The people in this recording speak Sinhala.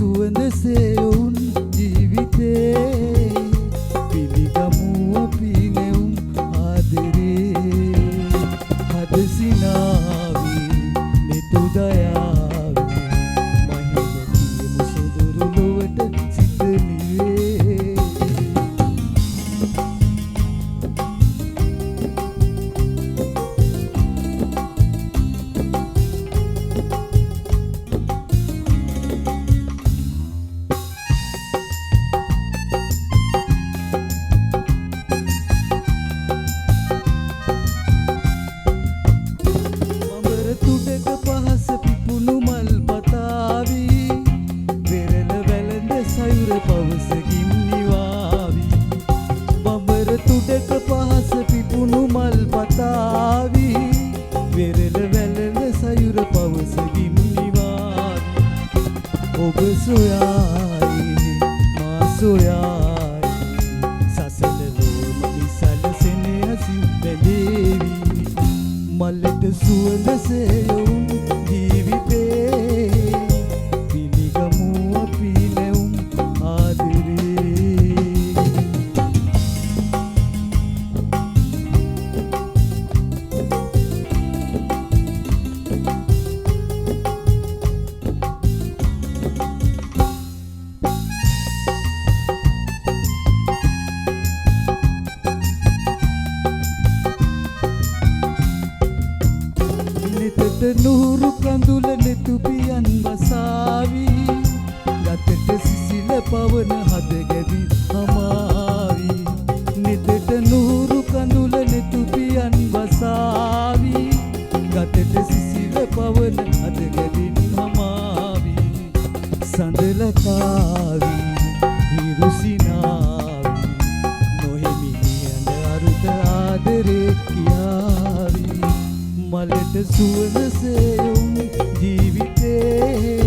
සුවඳසේ උන් ජීවිතේ පිළිගමු අපි නෙවුම් ආදරේ හද සිනාවි නිතු දයාවි මහිම කියමු සොඳුරු ලොවට සිත නිවේ ඔබ සොයායි මා සොයායි සසලලෝ මනිසලසෙන ඇසින් බැඳේවි මල්ලට සුවඳසේ යොවුන් ජීවිතේ පිළිගමු අපි නැවුම් ආදරේ නూరు කඳුල නෙතුපියන් වසාවි ගතට සිසිල පවන හද ගැවි හමාවි නිතට නూరు කඳුල නෙතුපියන් වසාවි ගතට සිසිල පවන හද ගැවි හමාවි සඳලකාවි හිරුසිනාවි නොහෙමි නියඳ අරුත ආදරේ කියාවි මලට සුවඳසේ යොවුන් ජීවිතේ